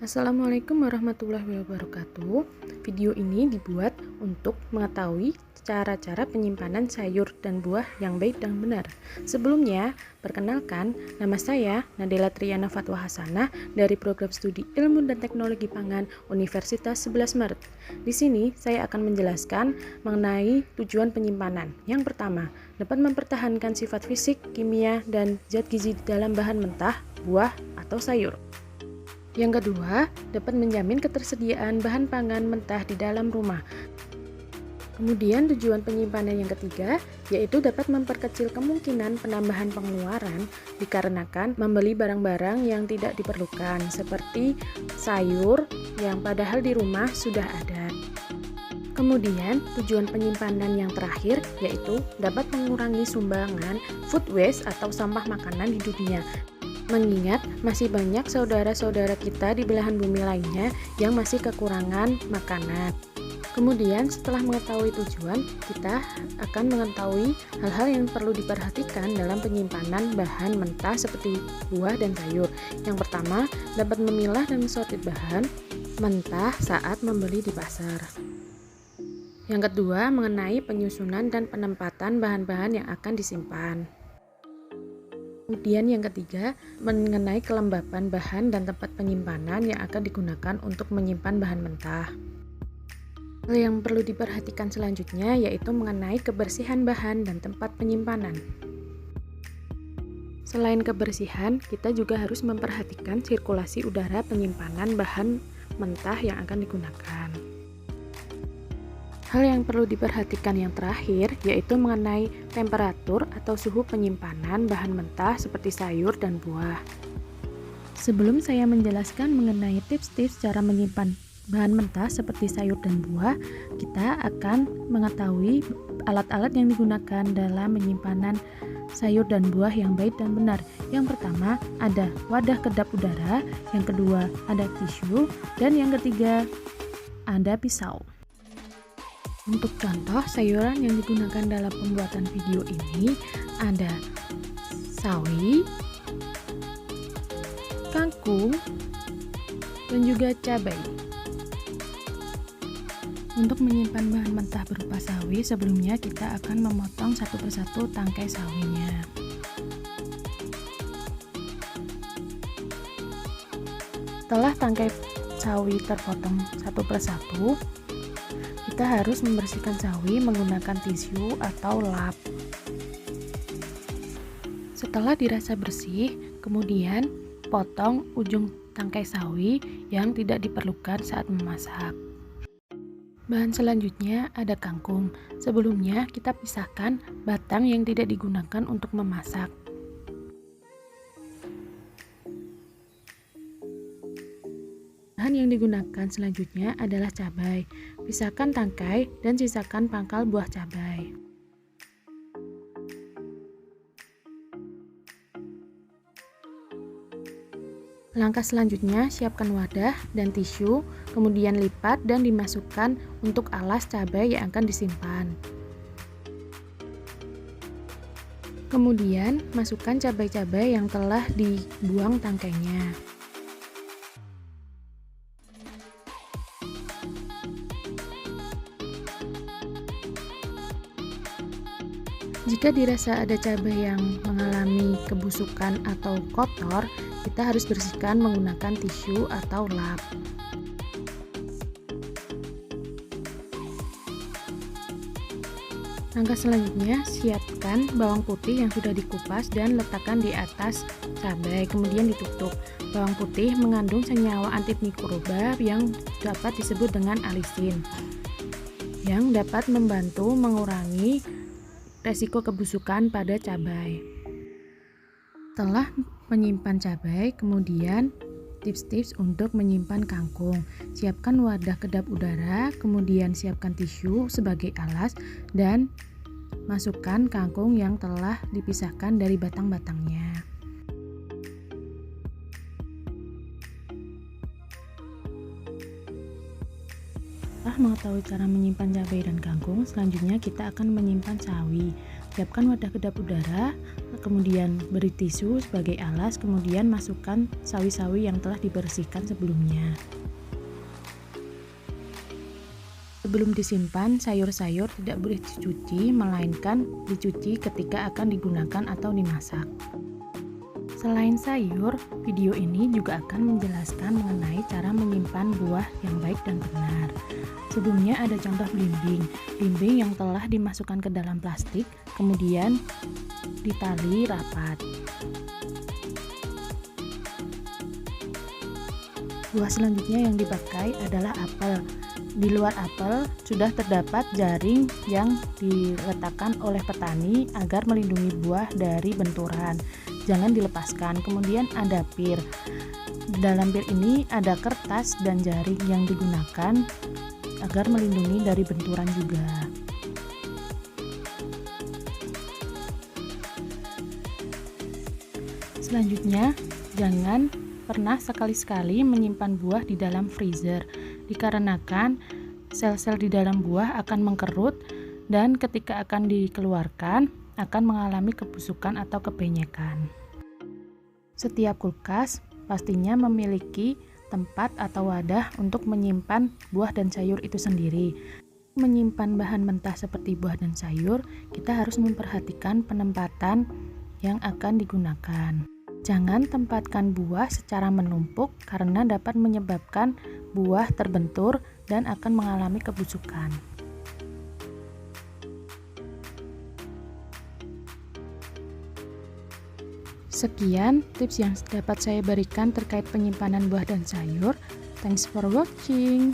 Assalamualaikum warahmatullahi wabarakatuh. Video ini dibuat untuk mengetahui cara-cara penyimpanan sayur dan buah yang baik dan benar. Sebelumnya, perkenalkan, nama saya Nadela Triana Fatwa Hasanah dari Program Studi Ilmu dan Teknologi Pangan Universitas 11 Maret. Di sini saya akan menjelaskan mengenai tujuan penyimpanan. Yang pertama, dapat mempertahankan sifat fisik, kimia, dan zat gizi di dalam bahan mentah, buah, atau sayur. Yang kedua, dapat menjamin ketersediaan bahan pangan mentah di dalam rumah. Kemudian tujuan penyimpanan yang ketiga, yaitu dapat memperkecil kemungkinan penambahan pengeluaran dikarenakan membeli barang-barang yang tidak diperlukan, seperti sayur yang padahal di rumah sudah ada. Kemudian, tujuan penyimpanan yang terakhir yaitu dapat mengurangi sumbangan food waste atau sampah makanan di dunia. Mengingat masih banyak saudara-saudara kita di belahan bumi lainnya yang masih kekurangan makanan. Kemudian setelah mengetahui tujuan, kita akan mengetahui hal-hal yang perlu diperhatikan dalam penyimpanan bahan mentah seperti buah dan sayur. Yang pertama, dapat memilah dan mensortir bahan mentah saat membeli di pasar. Yang kedua, mengenai penyusunan dan penempatan bahan-bahan yang akan disimpan. Kemudian yang ketiga, mengenai kelembapan bahan dan tempat penyimpanan yang akan digunakan untuk menyimpan bahan mentah. Hal yang perlu diperhatikan selanjutnya yaitu mengenai kebersihan bahan dan tempat penyimpanan. Selain kebersihan, kita juga harus memperhatikan sirkulasi udara penyimpanan bahan mentah yang akan digunakan. Hal yang perlu diperhatikan yang terakhir yaitu mengenai temperatur atau suhu penyimpanan bahan mentah seperti sayur dan buah. Sebelum saya menjelaskan mengenai tips-tips cara menyimpan bahan mentah seperti sayur dan buah, kita akan mengetahui alat-alat yang digunakan dalam penyimpanan sayur dan buah yang baik dan benar. Yang pertama ada wadah kedap udara, yang kedua ada tisu, dan yang ketiga ada pisau. Untuk contoh sayuran yang digunakan dalam pembuatan video ini ada sawi, kangkung, dan juga cabai. Untuk menyimpan bahan mentah berupa sawi, sebelumnya kita akan memotong satu persatu tangkai sawinya. Setelah tangkai sawi terpotong satu persatu, kita harus membersihkan sawi menggunakan tisu atau lap. Setelah dirasa bersih, kemudian potong ujung tangkai sawi yang tidak diperlukan saat memasak. Bahan selanjutnya ada kangkung. Sebelumnya kita pisahkan batang yang tidak digunakan untuk memasak. Bahan yang digunakan selanjutnya adalah cabai. Pisahkan tangkai dan sisakan pangkal buah cabai. Langkah selanjutnya, siapkan wadah dan tisu, kemudian lipat dan dimasukkan untuk alas cabai yang akan disimpan. Kemudian, masukkan cabai-cabai yang telah dibuang tangkainya. Jika dirasa ada cabai yang mengalami kebusukan atau kotor, kita harus bersihkan menggunakan tisu atau lap. Langkah selanjutnya, siapkan bawang putih yang sudah dikupas dan letakkan di atas cabai, kemudian ditutup. Bawang putih mengandung senyawa antimikroba yang dapat disebut dengan alisin, yang dapat membantu mengurangi resiko kebusukan pada cabai. Setelah menyimpan cabai, kemudian tips-tips untuk menyimpan kangkung. Siapkan wadah kedap udara, kemudian siapkan tisu sebagai alas, dan masukkan kangkung yang telah dipisahkan dari batang-batangnya. Setelah mengetahui cara menyimpan cabai dan kangkung, selanjutnya kita akan menyimpan sawi. Siapkan wadah kedap udara, kemudian beri tisu sebagai alas, kemudian masukkan sawi-sawi yang telah dibersihkan sebelumnya. Sebelum disimpan, sayur-sayur tidak boleh dicuci, melainkan dicuci ketika akan digunakan atau dimasak. Selain sayur, video ini juga akan menjelaskan mengenai cara menyimpan buah yang baik dan benar. Sebelumnya ada contoh belimbing yang telah dimasukkan ke dalam plastik, kemudian ditali rapat. Buah selanjutnya yang dipakai adalah apel. Di luar apel sudah terdapat jaring yang diletakkan oleh petani agar melindungi buah dari benturan. Jangan dilepaskan. Kemudian ada pir. Dalam pir ini ada kertas dan jaring yang digunakan agar melindungi dari benturan juga. Selanjutnya, jangan pernah sekali-sekali menyimpan buah di dalam freezer, dikarenakan sel-sel di dalam buah akan mengkerut dan ketika akan dikeluarkan akan mengalami kebusukan atau kepenyekan. Setiap kulkas pastinya memiliki tempat atau wadah untuk menyimpan buah dan sayur itu sendiri. Menyimpan bahan mentah seperti buah dan sayur, kita harus memperhatikan penempatan yang akan digunakan. Jangan tempatkan buah secara menumpuk karena dapat menyebabkan buah terbentur dan akan mengalami kebusukan. Sekian tips yang dapat saya berikan terkait penyimpanan buah dan sayur. Thanks for watching.